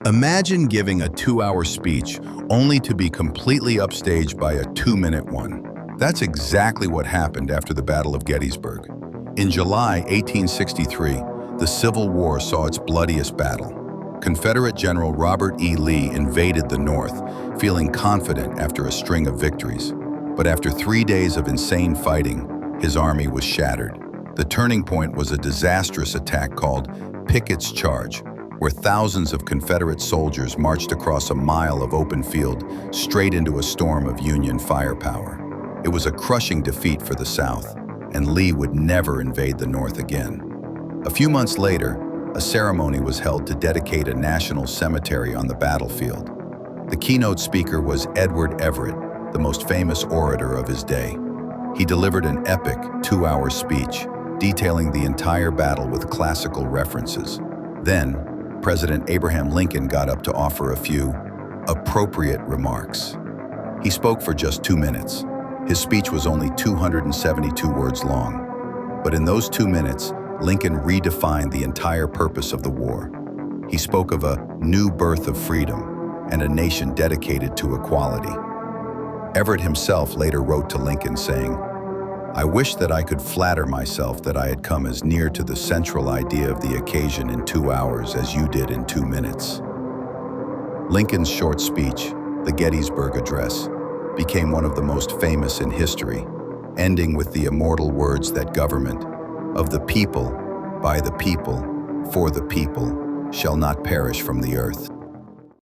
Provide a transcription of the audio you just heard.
Imagine giving a 2-hour speech only to be completely upstaged by a 2-minute one. That's exactly what happened after the Battle of Gettysburg. In July 1863, the Civil War saw its bloodiest battle. Confederate General Robert E. Lee invaded the North, feeling confident after a string of victories. But after 3 days of insane fighting, his army was shattered. The turning point was a disastrous attack called Pickett's Charge, where thousands of Confederate soldiers marched across a mile of open field straight into a storm of Union firepower. It was a crushing defeat for the South, and Lee would never invade the North again. A few months later, a ceremony was held to dedicate a national cemetery on the battlefield. The keynote speaker was Edward Everett, the most famous orator of his day. He delivered an epic 2-hour speech, detailing the entire battle with classical references. Then, President Abraham Lincoln got up to offer a few appropriate remarks. He spoke for just 2 minutes. His speech was only 272 words long. But in those 2 minutes, Lincoln redefined the entire purpose of the war. He spoke of a new birth of freedom and a nation dedicated to equality. Everett himself later wrote to Lincoln saying, "I wish that I could flatter myself that I had come as near to the central idea of the occasion in 2 hours as you did in 2 minutes." Lincoln's short speech, the Gettysburg Address, became one of the most famous in history, ending with the immortal words that government, of the people, by the people, for the people, shall not perish from the earth.